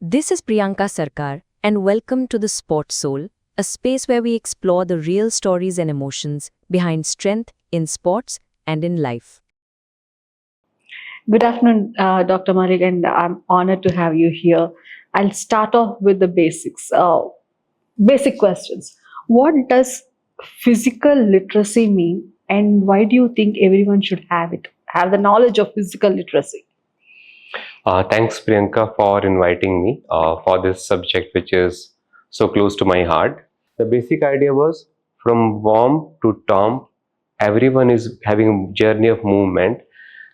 This is Priyanka Sarkar, and welcome to the Sport Soul, a space where we explore the real stories and emotions behind strength in sports and in life. Good afternoon, Dr. Malik, and I'm honored to have you here. I'll start off with the basics. Basic questions. What does physical literacy mean, and why do you think everyone should have it? Have the knowledge of physical literacy? Thanks, Priyanka, for inviting me for this subject, which is so close to my heart. The basic idea was from warm to Tom, everyone is having a journey of movement.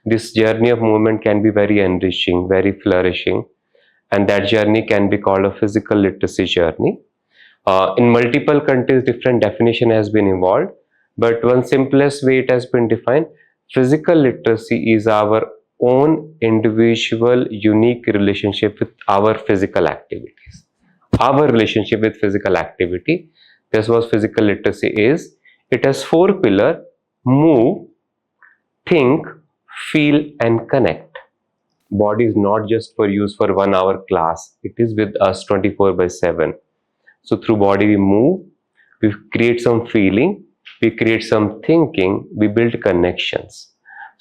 This journey of movement can be very enriching, very flourishing, and that journey can be called a physical literacy journey. In multiple countries, different definition has been evolved, but one simplest way it has been defined: physical literacy is our own individual, unique relationship with our physical activities. Our relationship with physical activity. This was physical literacy is. It has four pillars: move, think, feel, and connect. Body is not just for use for 1 hour class. It is with us 24/7. So through body we move, we create some feeling, we create some thinking, we build connections.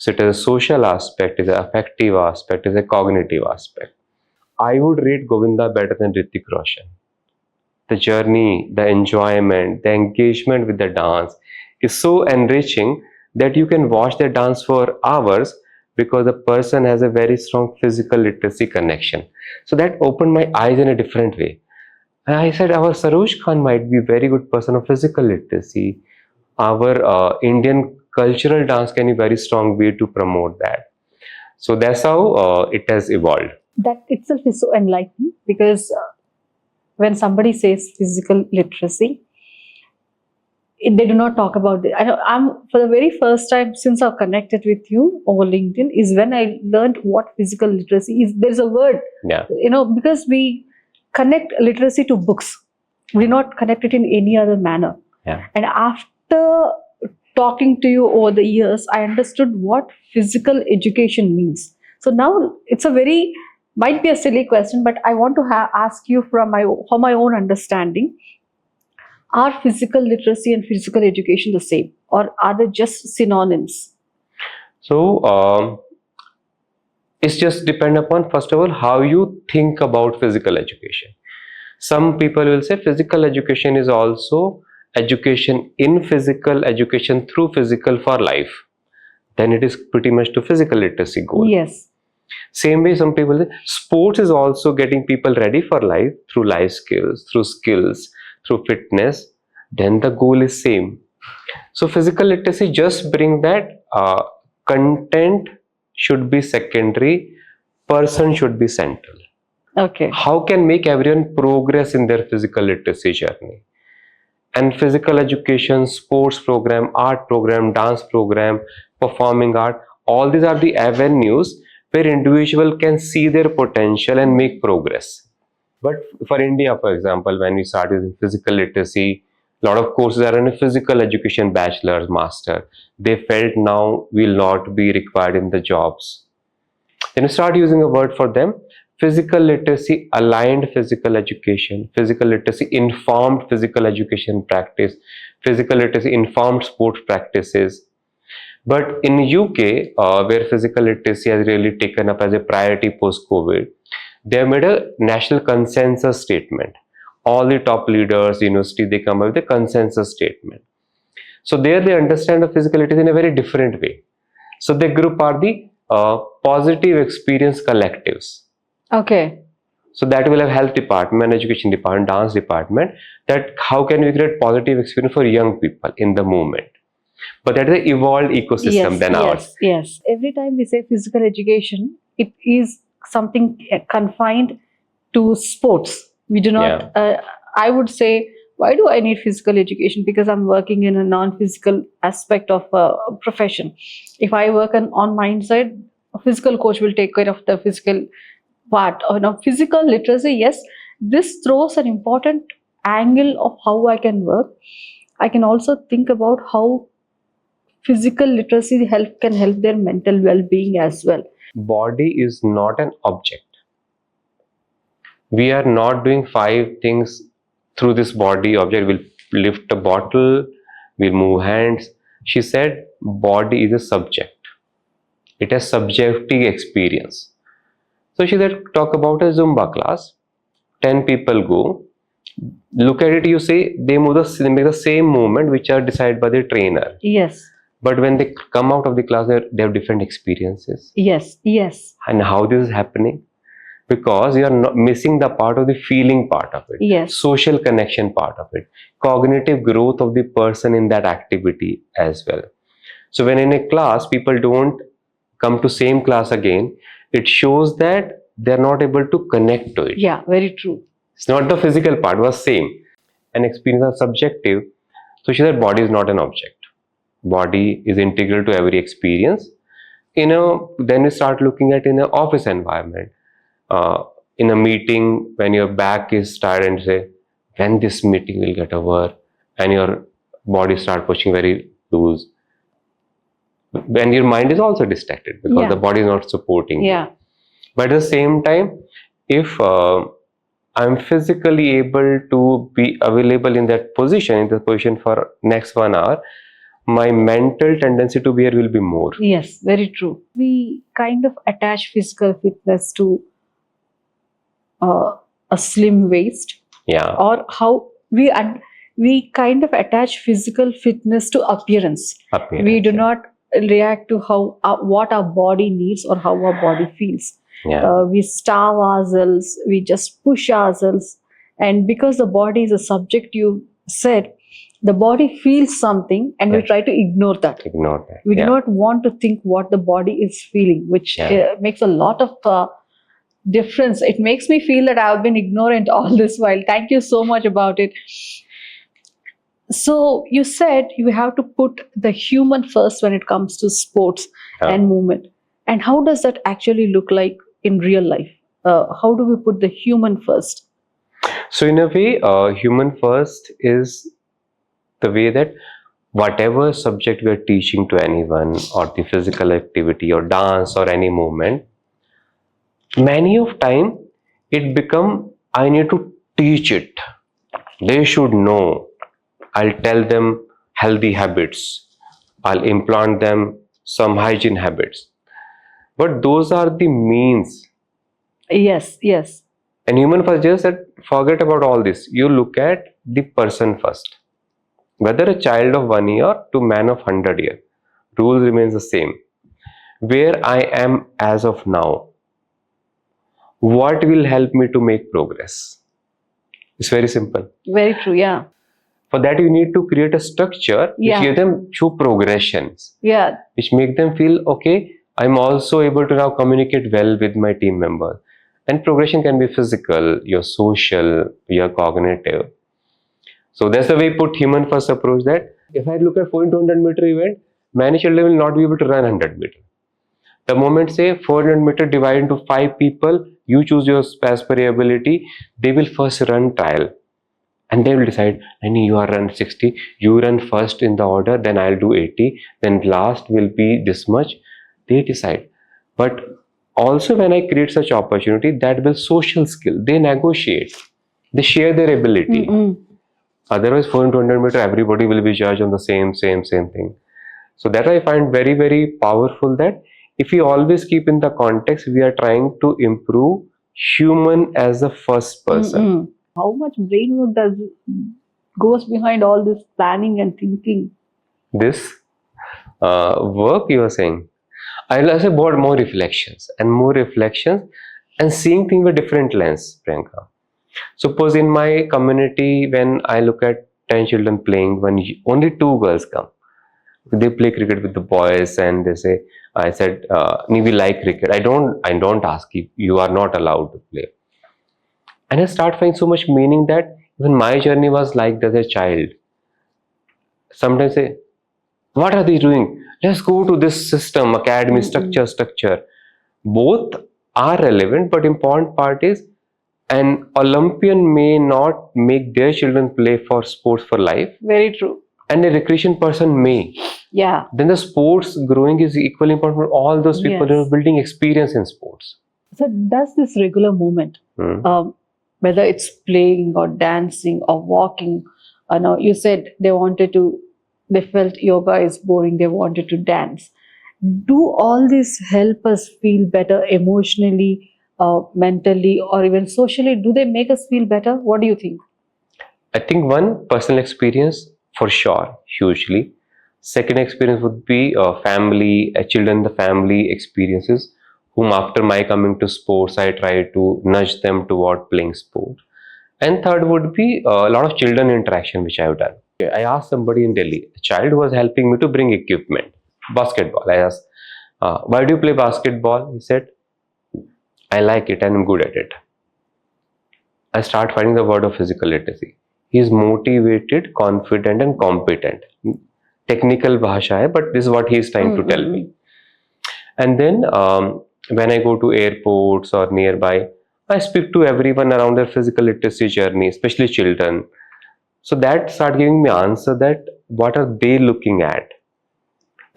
So it is a social aspect, it is an affective aspect, it is a cognitive aspect. I would rate Govinda better than Hrithik Roshan. The journey, the enjoyment, the engagement with the dance is so enriching that you can watch the dance for hours because the person has a very strong physical literacy connection. So that opened my eyes in a different way. And I said, our Sarosh Khan might be a very good person of physical literacy. Our Indian cultural dance can be a very strong way to promote that. So that's how it has evolved. That itself is so enlightening because when somebody says physical literacy, they do not talk about it. I'm for the very first time since I've connected with you over LinkedIn is when I learned what physical literacy is. There's a word, Yeah. Because we connect literacy to books, we not connect it in any other manner. Yeah. And after talking to you over the years, I understood what physical education means. So now it's a very might be a silly question, but I want to ask you from my own understanding. Are physical literacy and physical education the same, or are they just synonyms? So it's just depend upon, first of all, how you think about physical education. Some people will say physical education is also education in physical, education through physical for life. Then it is pretty much to physical literacy goal. Yes. Same way, some people say sports is also getting people ready for life through life skills, through fitness. Then the goal is same. So physical literacy just bring that content should be secondary, person should be central. Okay. How can make everyone progress in their physical literacy journey? And physical education, sports program, art program, dance program, performing art, all these are the avenues where individual can see their potential and make progress. But for India, for example, when we start using physical literacy, a lot of courses are in a physical education bachelor's, master. They felt now will not be required in the jobs. Then you start using a word for them: physical literacy aligned physical education, physical literacy informed physical education practice, physical literacy informed sports practices. But in UK, where physical literacy has really taken up as a priority post-COVID, they have made a national consensus statement. All the top leaders, university, they come up with a consensus statement. So there they understand the physical literacy in a very different way. So the group are the positive experience collectives. Okay. So that will have health department, education department, dance department, that how can we create positive experience for young people in the movement. But that is an evolved ecosystem than ours. Yes. Every time we say physical education, it is something confined to sports. We do not, I would say, why do I need physical education? Because I'm working in a non-physical aspect of a profession. If I work on mind side, a physical coach will take care of the physical part. Physical literacy, yes, this throws an important angle of how I can work. I can also think about how physical literacy can help their mental well-being as well. Body is not an object. We are not doing 5 things through this body object. We'll lift a bottle, we'll move hands. She said body is a subject. It has subjective experience. So she said, talk about a Zumba class. 10 people go. Look at it, you say they make the same movement which are decided by the trainer. Yes. But when they come out of the class, they have different experiences. Yes. Yes. And how this is happening? Because you are not missing the part of the feeling part of it, Yes. social connection part of it, cognitive growth of the person in that activity as well. So when in a class people don't come to same class again, it shows that they're not able to connect to it. Yeah, very true. It's not the physical part, was same. And experience are subjective. So she said body is not an object. Body is integral to every experience. Then we start looking at in an office environment. In a meeting, when your back is tired and say, when this meeting will get over, and your body start pushing very loose. When your mind is also distracted because the body is not supporting you. But at the same time, if I'm physically able to be available in that position, for next 1 hour, my mental tendency to be here will be more. Yes, very true. We kind of attach physical fitness to a slim waist. Yeah. Or how we kind of attach physical fitness to appearance. We do not react to how what our body needs or how our body feels. Yeah. We starve ourselves, we just push ourselves, and because the body is a subject, you said the body feels something and we try to ignore that. We do not want to think what the body is feeling, which makes a lot of difference. It makes me feel that I've been ignorant all this while. Thank you so much about it. So you said you have to put the human first when it comes to sports and movement. And how does that actually look like in real life? How do we put the human first? So in a way, human first is the way that whatever subject we are teaching to anyone, or the physical activity or dance or any movement, many of time it become, I need to teach it. They should know. I'll tell them healthy habits. I'll implant them some hygiene habits. But those are the means. Yes, yes. And human first just said, forget about all this. You look at the person first. Whether a child of 1 year to man of 100 years, rule remains the same. Where I am as of now, what will help me to make progress? It's very simple. Very true, yeah. For that, you need to create a structure which give them true progressions. Yeah. Which make them feel, okay, I'm also able to now communicate well with my team members. And progression can be physical, your social, your cognitive. So that's the way put human first approach, that if I look at 4x100 meter event, many children will not be able to run 100 meter. The moment say 400 meter divided into 5 people, you choose your as per your ability, they will first run trial. And they will decide, Nani, you are run 60, you run first in the order, then I'll do 80, then last will be this much. They decide. But also when I create such opportunity, that builds social skill. They negotiate. They share their ability. Otherwise, 400 meter, everybody will be judged on the same thing. So that I find very, very powerful, that if we always keep in the context, we are trying to improve human as the first person. How much brain work goes behind all this planning and thinking? This work you are saying, I'll say about more reflections and seeing things with different lens, Priyanka. Suppose in my community, when I look at 10 children playing, when only 2 girls come, they play cricket with the boys and they say, I said, we like cricket. I don't ask you, you are not allowed to play. And I start finding so much meaning that even my journey was like that as a child. Sometimes say, what are they doing? Let's go to this system, academy, structure. Both are relevant, but important part is, an Olympian may not make their children play for sports for life. Very true. And a recreation person may. Yeah. Then the sports growing is equally important for all those people who are building experience in sports. So does this regular movement, whether it's playing or dancing or walking. Now you said they felt yoga is boring, they wanted to dance. Do all this help us feel better emotionally, mentally, or even socially? Do they make us feel better? What do you think? I think one, personal experience for sure, hugely. Second experience would be family, children in the family experiences, whom after my coming to sports, I try to nudge them toward playing sport. And third would be a lot of children interaction, which I have done. I asked somebody in Delhi, a child who was helping me to bring equipment, basketball. I asked, why do you play basketball? He said, I like it and I'm good at it. I start finding the word of physical literacy. He is motivated, confident, and competent. Technical bhasha hai, but this is what he is trying to tell me. And then when I go to airports or nearby, I speak to everyone around their physical literacy journey, especially children. So that start giving me answer that what are they looking at.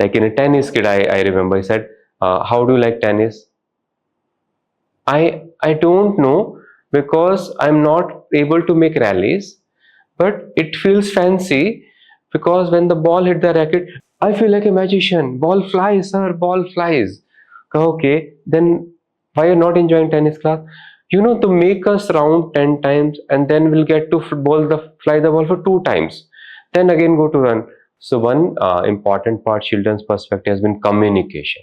Like in a tennis kid, I remember he said, how do you like tennis? I don't know, because I'm not able to make rallies, but it feels fancy because when the ball hit the racket, I feel like a magician. Ball flies, sir, ball flies. Okay, then why you're not enjoying tennis class? You know, to make us round 10 times and then we'll get to fly the ball for 2 times. Then again go to run. So one important part, children's perspective has been communication.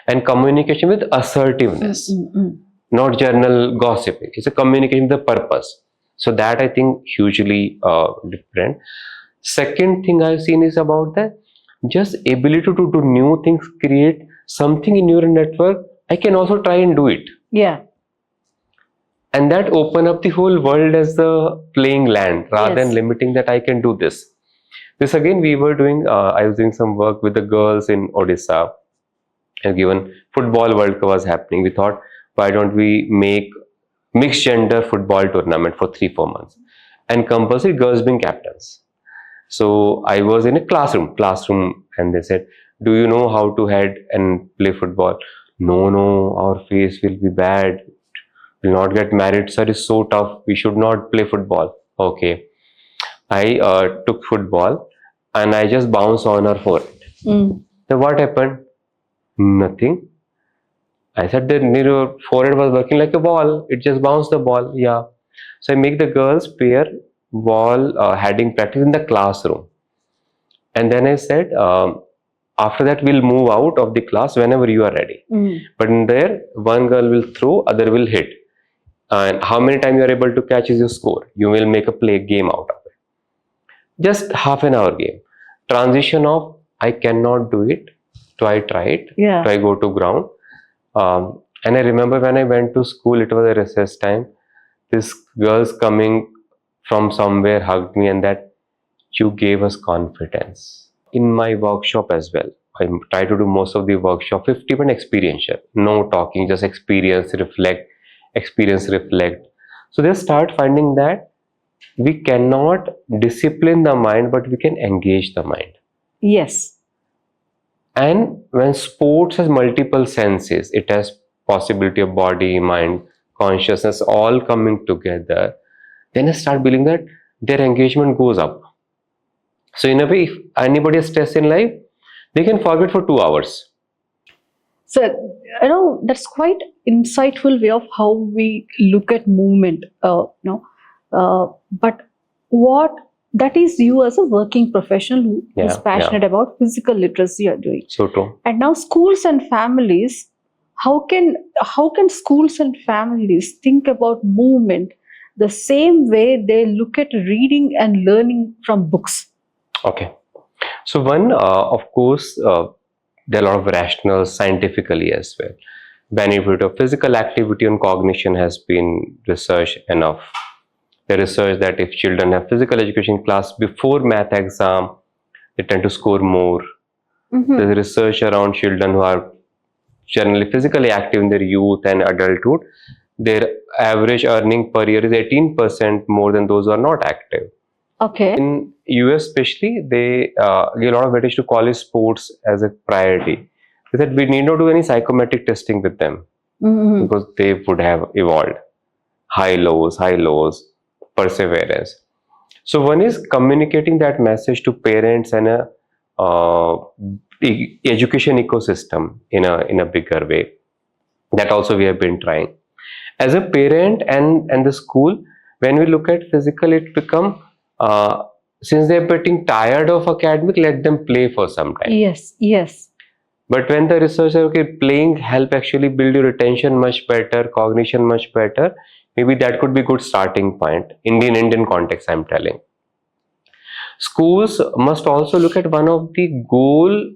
And communication with assertiveness, not journal gossiping. It's a communication with a purpose. So that I think hugely different. Second thing I've seen is about that just ability to do new things, create something in neural network. I can also try and do it. Yeah. And that open up the whole world as the playing land rather than limiting that I can do this. This again we were doing, I was doing some work with the girls in Odisha. And given football World Cup was happening, we thought, why don't we make mixed gender football tournament for 3-4 months and compulsory girls being captains. So I was in a classroom, and they said, do you know how to head and play football? No, our face will be bad. Will not get married, sir. It's so tough. We should not play football. Okay. I took football and I just bounced on her forehead. So what happened? Nothing. I said that your forehead was working like a ball. It just bounced the ball. Yeah. So I make the girls pair ball heading practice in the classroom. And then I said, after that we'll move out of the class whenever you are ready. But in there, one girl will throw, other will hit. And how many times you are able to catch is your score. You will make a play game out of it. Just half an hour game. Transition of I cannot do it. So I tried. Yeah. So I go to ground. And I remember when I went to school, it was a recess time. This girls coming from somewhere hugged me and that you gave us confidence. In my workshop as well, I try to do most of the workshop 50% experiential. No talking, just experience, reflect. So they start finding that we cannot discipline the mind, but we can engage the mind. Yes. And when sports has multiple senses, it has possibility of body, mind, consciousness all coming together, then I start believing that their engagement goes up. So in a way, if anybody has stress in life, they can forget for 2 hours. So, that's quite insightful way of how we look at movement, but what that is you as a working professional who is passionate about physical literacy you're doing. So true. And now schools and families, how can schools and families think about movement the same way they look at reading and learning from books? Okay. So one, of course, there are a lot of rationals scientifically as well. Benefit of physical activity on cognition has been researched enough. The research that if children have physical education class before math exam, they tend to score more. There's research around children who are generally physically active in their youth and adulthood. Their average earning per year is 18% more than those who are not active. Okay. In US especially, they give a lot of weightage to college sports as a priority. They said we need not do any psychometric testing with them because they would have evolved. high lows, perseverance. So one is communicating that message to parents and a education ecosystem in a bigger way. That also we have been trying. As a parent and the school, when we look at physical, it become since they're getting tired of academic, let them play for some time. Yes, yes. But when the research says, okay, playing help actually build your attention much better, cognition much better, maybe that could be good starting point. Indian context, I'm telling. Schools must also look at one of the goal.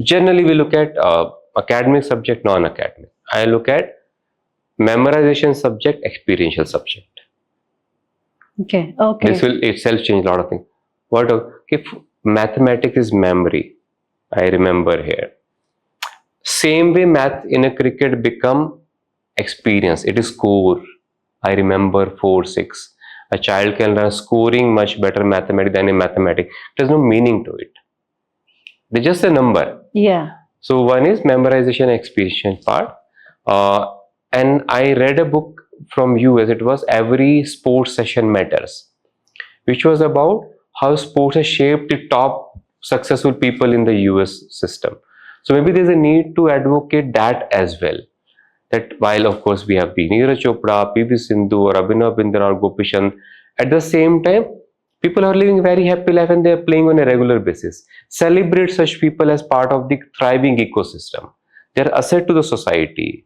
Generally, we look at academic subject, non-academic. I look at memorization subject, experiential subject. Okay, okay. This will itself change a lot of things. What if mathematics is memory? I remember here. Same way, math in a cricket become experience. It is score. I remember 4-6. A child can learn scoring much better mathematics than in mathematics. There's no meaning to it. They're just a number. Yeah. So one is memorization experience part. And I read a book from US. It was Every Sports Session Matters, which was about how sports has shaped the top successful people in the US system. So maybe there's a need to advocate that as well. That while of course we have Neeraj Chopra, PV Sindhu or Abhinav Bindra or Gopishan, at the same time, people are living very happy life and they are playing on a regular basis. Celebrate such people as part of the thriving ecosystem. They are asset to the society.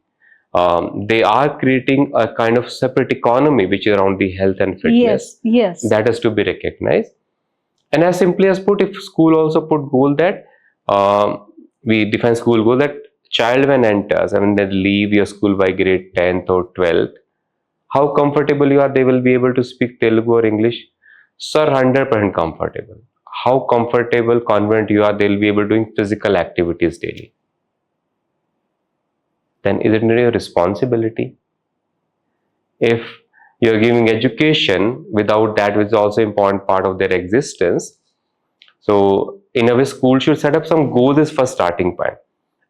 They are creating a kind of separate economy which is around the health and fitness. Yes, yes. That has to be recognized. And as simply as put, if school also put goal that we define school goal that child when enters and they leave your school by grade 10th or 12th, how comfortable you are, they will be able to speak Telugu or English. Sir, 100% comfortable. How comfortable, confident you are, they'll be able to doing physical activities daily. Then isn't it your responsibility? If you're giving education without that, which is also important part of their existence. So in a way, school should set up some goals as first starting point.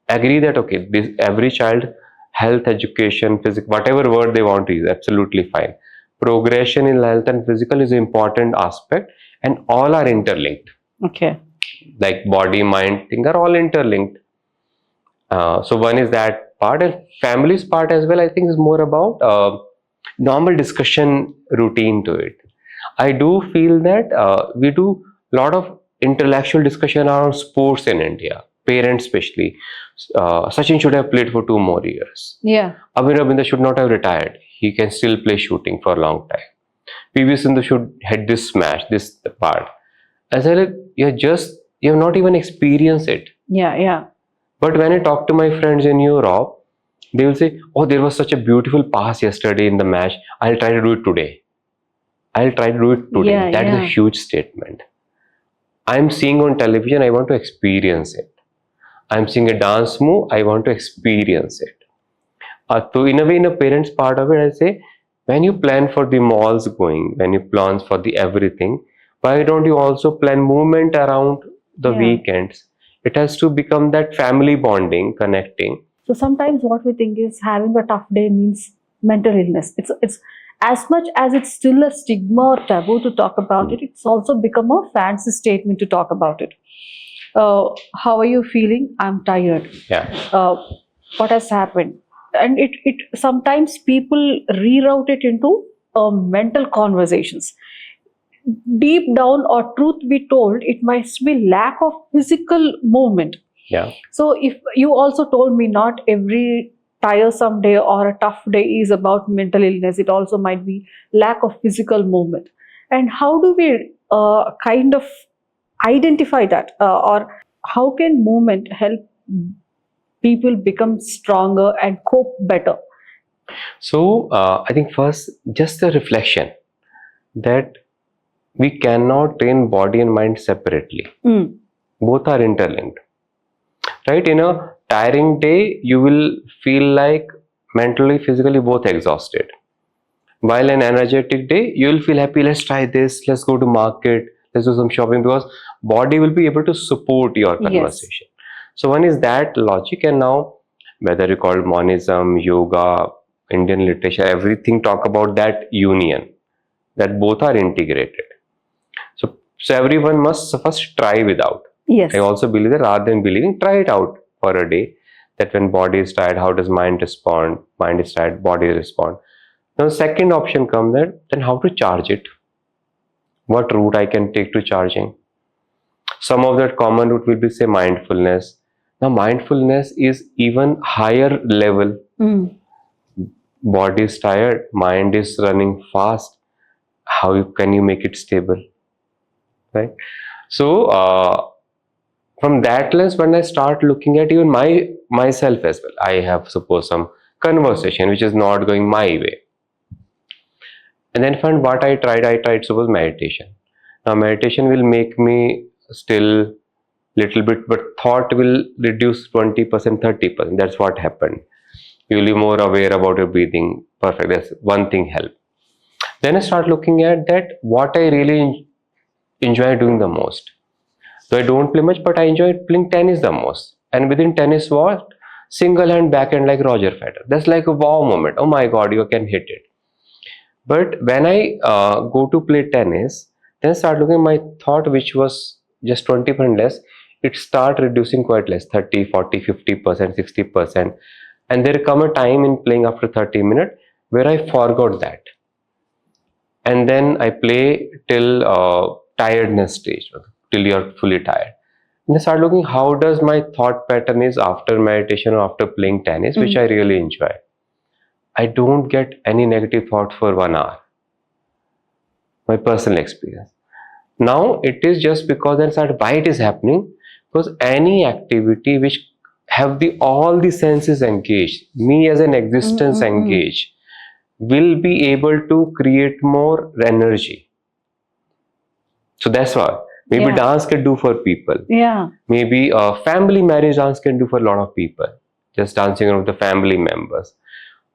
Agree that okay, every child, health, education, physical, whatever word they want to use, absolutely fine. Progression in health and physical is an important aspect, and all are interlinked. Okay. Like body, mind, things are all interlinked. So one is that part, and family's part as well. I think is more about normal discussion routine to it. I do feel that we do a lot of intellectual discussion around sports in India. Parents especially. Sachin should have played for 2 more years. Yeah. Abhinav should not have retired. He can still play shooting for a long time. PV Sindhu should had this smash, this part. As I said, you have not even experienced it. Yeah, yeah. But when I talk to my friends in Europe, they will say, oh, there was such a beautiful pass yesterday in the match. I'll try to do it today. I'll try to do it today. Yeah, That is yeah. a huge statement. I'm seeing on television, I want to experience it. I'm seeing a dance move, I want to experience it. So in a way, in a parent's part of it, I say, when you plan for the malls going, when you plan for the everything, why don't you also plan movement around the Yeah. weekends? It has to become that family bonding, connecting. So sometimes what we think is having a tough day means mental illness. It's as much as it's still a stigma or taboo to talk about it, it's also become a fancy statement to talk about it. How are you feeling? I'm tired. Yeah. What has happened? And it sometimes people reroute it into mental conversations. Deep down, or truth be told, it might be lack of physical movement. Yeah. So if you also told me not every tiresome day or a tough day is about mental illness, it also might be lack of physical movement. And how do we kind of identify that, or how can movement help people become stronger and cope better? So I think first, just a reflection that we cannot train body and mind separately. Both are interlinked. Right? In a tiring day, you will feel like mentally, physically both exhausted. While an energetic day, you will feel happy. Let's try this. Let's go to market. Let's do some shopping, because body will be able to support your conversation. So one is that logic, and now whether you call monism, yoga, Indian literature, everything talk about that union, that both are integrated. So everyone must first try without. Yes. I also believe that rather than believing, try it out for a day. That when body is tired, how does mind respond? Mind is tired, body respond. Now the second option comes that then how to charge it. What route I can take to charging. Some of that common route will be say mindfulness. Now mindfulness is even higher level. Body is tired, mind is running fast. How can you make it stable? Right? So from that lens, when I start looking at even myself as well, I have suppose some conversation which is not going my way, and then find what I tried suppose meditation. Now meditation will make me still little bit, but thought will reduce 20%, 30%. That's what happened. You will be more aware about your breathing. Perfect. That's one thing help. Then I start looking at that what I really enjoy doing the most. So I don't play much, but I enjoy playing tennis the most. And within tennis, what? Single hand backhand like Roger Federer. That's like a wow moment. Oh my God, you can hit it. But when I go to play tennis, then start looking at my thought, which was just 20% less, it start reducing quite less, 30, 40, 50%, 60%. And there come a time in playing after 30 minutes where I forgot that. And then I play till tiredness stage, till you're fully tired. And I start looking how does my thought pattern is after meditation or after playing tennis, which I really enjoy. I don't get any negative thoughts for 1 hour. My personal experience. Now it is just because that's why it is happening, because any activity which have all the senses engaged, me as an existence engaged, will be able to create more energy. So that's what maybe dance can do for people. Maybe family marriage dance can do for a lot of people, just dancing around the family members.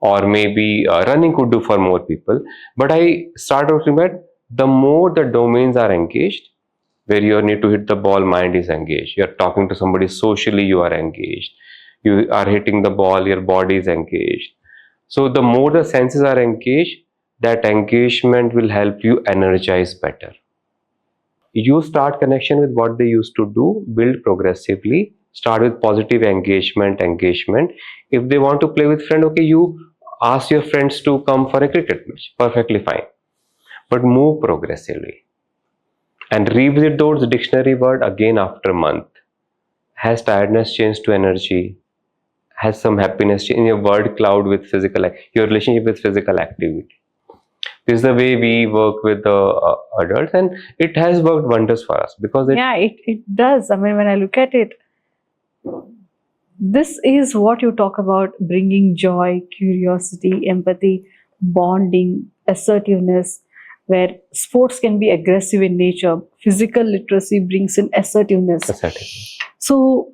Or maybe running could do for more people. But I start looking at the more the domains are engaged, where you need to hit the ball, mind is engaged. You're talking to somebody socially, you are engaged. You are hitting the ball, your body is engaged. So the more the senses are engaged, that engagement will help you energize better. You start connection with what they used to do, build progressively, start with positive engagement. If they want to play with friend, okay, you ask your friends to come for a cricket match, perfectly fine. But move progressively. And revisit those dictionary word again after a month. Has tiredness changed to energy? Has some happiness in your word cloud with your relationship with physical activity? This is the way we work with the adults, and it has worked wonders for us because it does. I mean, when I look at it, this is what you talk about: bringing joy, curiosity, empathy, bonding, assertiveness. Where sports can be aggressive in nature, physical literacy brings in assertiveness. So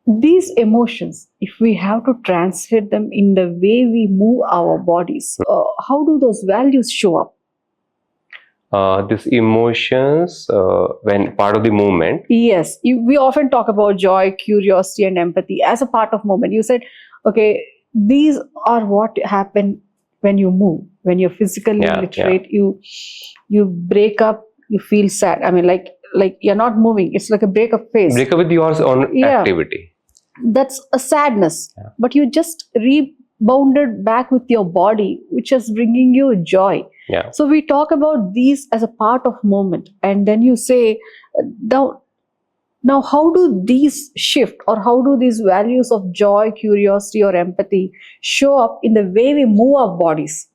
these emotions, if we have to translate them in the way we move our bodies, how do those values show up? These emotions, when part of the movement. Yes, we often talk about joy, curiosity, and empathy as a part of movement. You said, okay, these are what happen when you move, when you're physically literate. You break up, you feel sad. I mean, like you're not moving. It's like a breakup phase. Break up with your own activity. That's a sadness, but you just rebounded back with your body, which is bringing you joy. So we talk about these as a part of movement, and then you say, now how do these shift, or how do these values of joy, curiosity, or empathy show up in the way we move our bodies?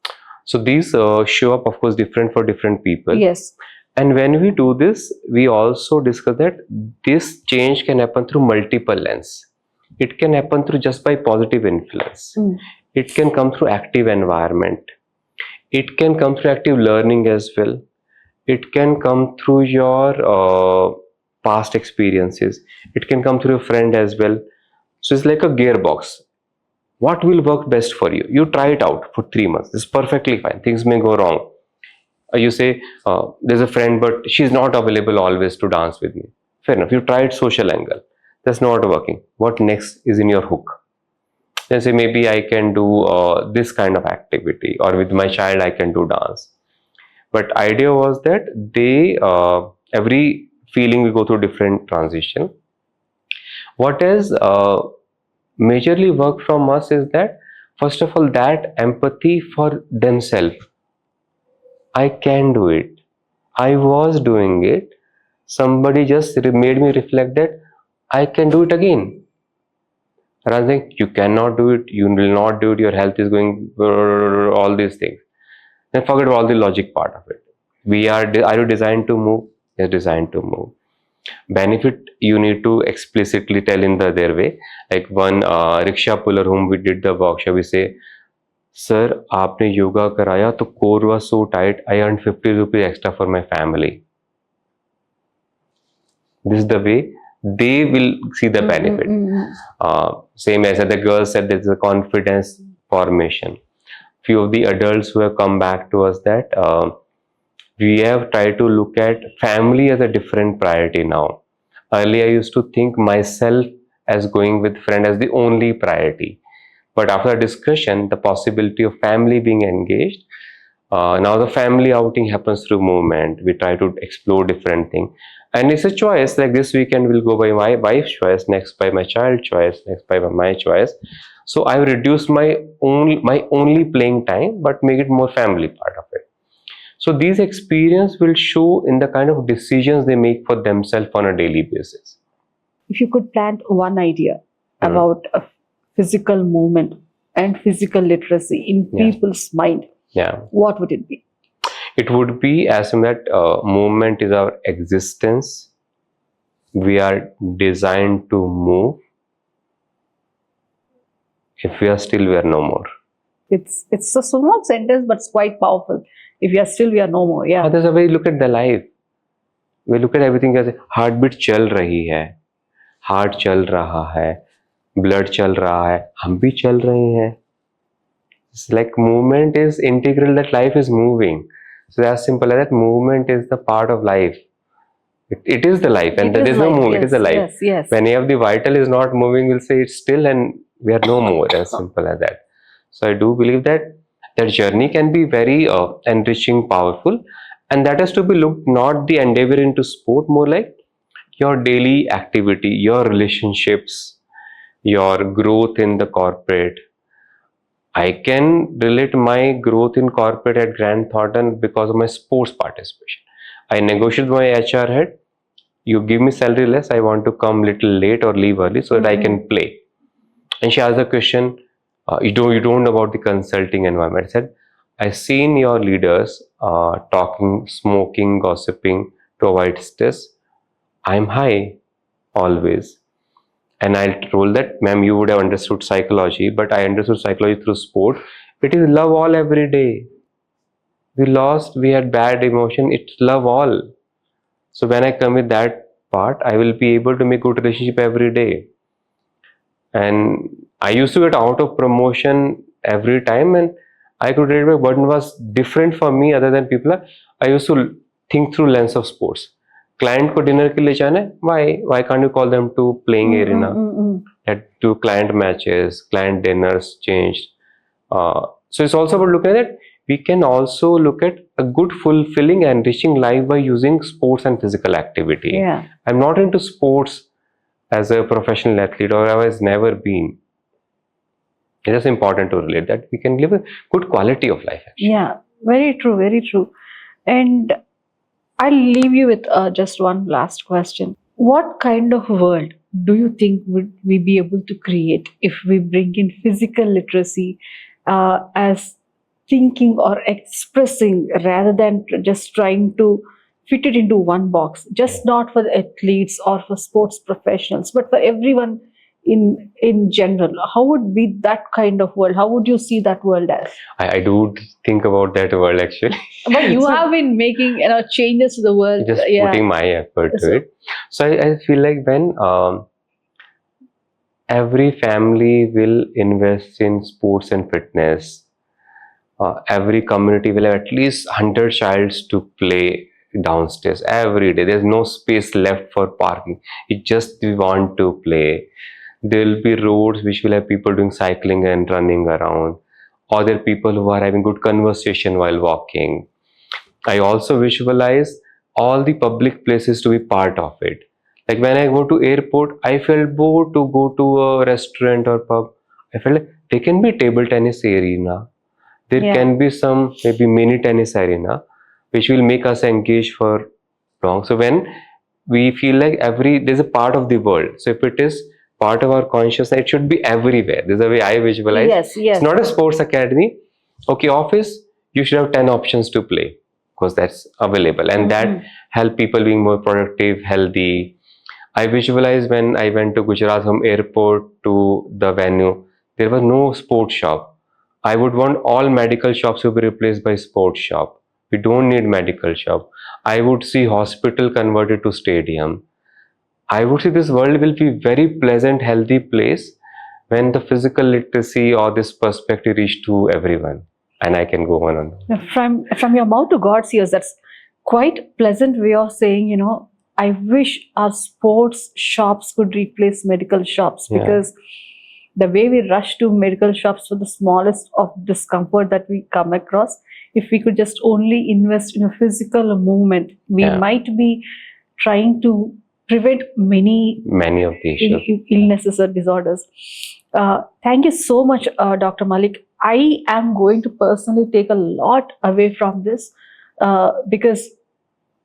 So these show up, of course, different for different people. Yes. And when we do this, we also discuss that this change can happen through multiple lenses. It can happen through just by positive influence. It can come through active environment. It can come through active learning as well. It can come through your past experiences. It can come through a friend as well. So it's like a gearbox. What will work best for you? You try it out for 3 months. It's perfectly fine. Things may go wrong. You say, there's a friend, but she's not available always to dance with me. Fair enough. You tried social angle. That's not working. What next is in your hook? Then say maybe I can do this kind of activity, or with my child I can do dance. But idea was that they every feeling we go through different transition. What is majorly work from us is that first of all that empathy for themselves. I can do it. I was doing it. Somebody just made me reflect that I can do it again. Rather than you cannot do it, you will not do it, your health is going, all these things. Then forget all the logic part of it. Are you designed to move? Yes, designed to move. Benefit you need to explicitly tell in their way. Like one rickshaw puller whom we did the workshop, we say, sir, आपने योगा कराया तो core was so tight, I earned 50 rupees extra for my family. This is the way they will see the benefit. Same as the girls said, there's a confidence formation. Few of the adults who have come back to us that we have tried to look at family as a different priority now. Earlier I used to think myself as going with friend as the only priority. But after discussion, the possibility of family being engaged, now the family outing happens through movement. We try to explore different things. And it's a choice, like this weekend will go by my wife's choice, next by my child's choice, next by my choice. So I've reduced my only playing time, but make it more family part of it. So these experience will show in the kind of decisions they make for themselves on a daily basis. If you could plant one idea about a physical movement and physical literacy in people's mind, what would it be? It would be as in that movement is our existence. We are designed to move. If we are still, we are no more. It's a small sentence, but it's quite powerful. If we are still, we are no more. Yeah. That's the way we look at the life. We look at everything as heartbeat चल रही है, heart चल रहा है, blood चल रहा है, हम भी चल रहे हैं. It's like movement is integral, that life is moving. So as simple as that, movement is the part of life. It is the life, and there is no movement. It is the life. Yes. When you have the vital is not moving, we'll say it's still, and we are no more. As simple as that. So I do believe that that journey can be very enriching, powerful, and that has to be looked not the endeavor into sport, more like your daily activity, your relationships, your growth in the corporate. I can relate my growth in corporate at Grant Thornton because of my sports participation. I negotiated with my HR head. You give me salary less, I want to come little late or leave early so that I can play. And she asked the question, you don't know about the consulting environment. I said, I've seen your leaders talking, smoking, gossiping to avoid stress. I'm high always. And I told that, ma'am, you would have understood psychology, but I understood psychology through sport. It is love all every day. We lost, we had bad emotion, it's love all. So when I come with that part, I will be able to make good relationship every day. And I used to get out of promotion every time, and I could read what was different for me other than people. I used to think through lens of sports. Client को dinner के लिए जाना है, why can't you call them to playing arena? Had to client matches, client dinners changed. So it's also about looking at it. We can also look at a good, fulfilling, and enriching life by using sports and physical activity. Yeah. I'm not into sports as a professional athlete, or I was never been. It is important to relate that we can live a good quality of life. Actually. Yeah, very true, very true. And I'll leave you with just one last question. What kind of world do you think would we be able to create if we bring in physical literacy as thinking or expressing rather than just trying to fit it into one box, just not for the athletes or for sports professionals, but for everyone in general? How would be that kind of world? How would you see that world as? I do think about that world actually. But you have been making changes to the world. Just putting my effort to it. So I feel like when every family will invest in sports and fitness, every community will have at least 100 childs to play downstairs every day. There's no space left for parking. It just we want to play. There will be roads which will have people doing cycling and running around. Other people who are having good conversation while walking. I also visualize all the public places to be part of it. Like when I go to airport, I felt bored to go to a restaurant or pub. I felt like there can be table tennis arena. There Yeah. can be some maybe mini tennis arena, which will make us engage for long. So when we feel like there's a part of the world. So if it is part of our consciousness, it should be everywhere. This is the way I visualize. Yes, yes. It's not a sports academy. Okay, office, you should have 10 options to play because that's available, and that help people being more productive, healthy. I visualize when I went to Gujarat from airport to the venue, there was no sports shop. I would want all medical shops to be replaced by sports shop. We don't need medical shop. I would see hospital converted to stadium. I would say this world will be very pleasant, healthy place when the physical literacy or this perspective reach to everyone. And I can go on and on. From your mouth to God's ears, that's quite pleasant way of saying, you know, I wish our sports shops could replace medical shops, because the way we rush to medical shops for the smallest of discomfort that we come across, if we could just only invest in a physical movement, we might be trying to prevent many of the issues. Illnesses or disorders. Thank you so much, Dr. Malik. I am going to personally take a lot away from this because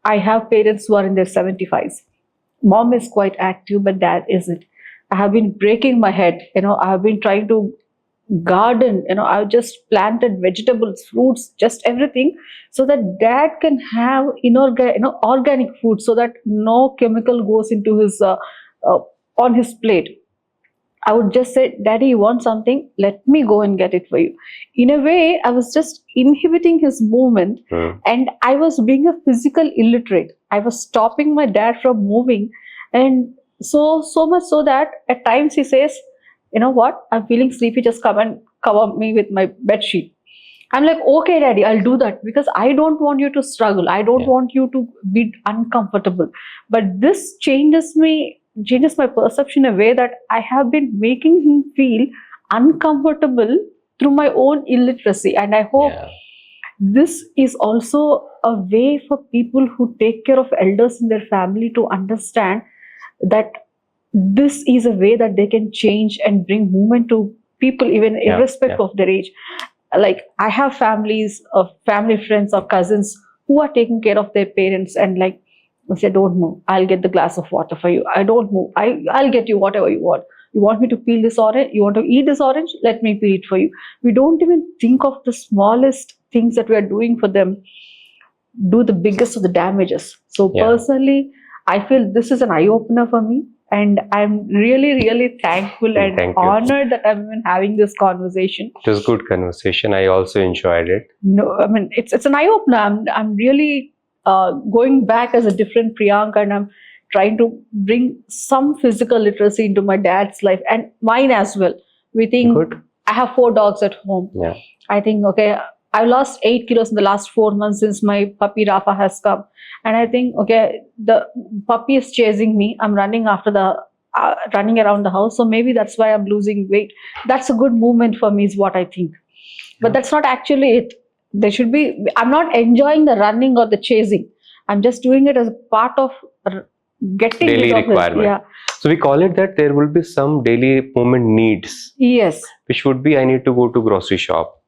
I have parents who are in their 75s. Mom is quite active, but dad isn't. I have been breaking my head. You know, I have been trying to garden. You know, I've just planted vegetables, fruits, just everything, so that dad can have organic food, so that no chemical goes into his on his plate. I would just say, Daddy, you want something? Let me go and get it for you. In a way, I was just inhibiting his movement, and I was being a physical illiterate. I was stopping my dad from moving, and so much so that at times he says, you know what, I'm feeling sleepy, just come and cover me with my bed sheet. I'm like, okay, Daddy, I'll do that, because I don't want you to struggle. I don't want you to be uncomfortable. But this changes my perception in a way that I have been making him feel uncomfortable through my own illiteracy. And I hope this is also a way for people who take care of elders in their family to understand that this is a way that they can change and bring movement to people, even irrespective of their age. Like, I have family friends or cousins who are taking care of their parents, and like, I say, don't move, I'll get the glass of water for you. I don't move, I'll get you whatever you want. You want me to peel this orange? You want to eat this orange? Let me peel it for you. We don't even think of the smallest things that we are doing for them do the biggest of the damages. So personally, I feel this is an eye-opener for me. And I'm really, really thankful and honored that I'm even having this conversation. It was a good conversation. I also enjoyed it. No, I mean, it's an eye-opener. I'm really going back as a different Priyanka, and I'm trying to bring some physical literacy into my dad's life and mine as well. We think, I have 4 dogs at home. I think, okay, I lost 8 kilos in the last 4 months since my puppy Rafa has come. And I think, okay, the puppy is chasing me. I'm running after running around the house. So maybe that's why I'm losing weight. That's a good movement for me, is what I think. But that's not actually it. There should be, I'm not enjoying the running or the chasing. I'm just doing it as a part of getting daily requirement. So we call it that there will be some daily movement needs. Yes. Which would be, I need to go to grocery shop.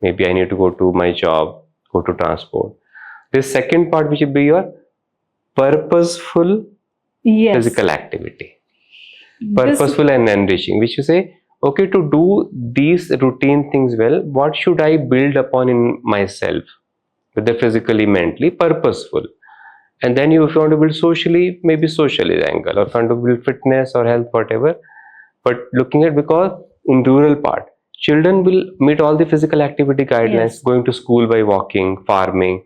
Maybe I need to go to my job, go to transport. The second part, which will be your purposeful physical activity. Purposeful and enriching, which you say, okay, to do these routine things well, what should I build upon in myself? Whether physically, mentally, purposeful. And then if you want to build socially, maybe socially angle, or if you want to build fitness or health, whatever. But looking at, because in rural part, children will meet all the physical activity guidelines, going to school by walking, farming.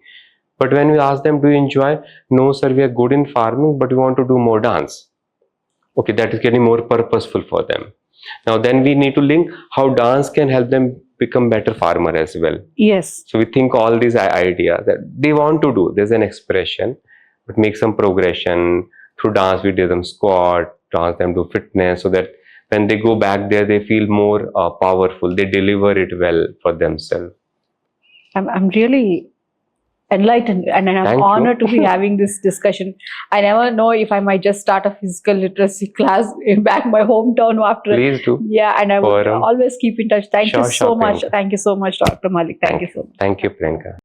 But when we ask them, do you enjoy? No, sir, we are good in farming, but we want to do more dance. Okay, that is getting more purposeful for them. Now, then we need to link how dance can help them become better farmer as well. Yes. So we think all these ideas that they want to do. There's an expression, but make some progression through dance. We do them squat, dance them do fitness, so that when they go back there, they feel more powerful. They deliver it well for themselves. I'm really enlightened, and I'm Thank you. honored to be having this discussion. I never know if I might just start a physical literacy class back my hometown after. Please do. Yeah, and I will Forum. always keep in touch. Thank you Sure, so sure, much. Priyanka. Thank you so much, Dr. Malik. Thank you so much. Thank you, Priyanka.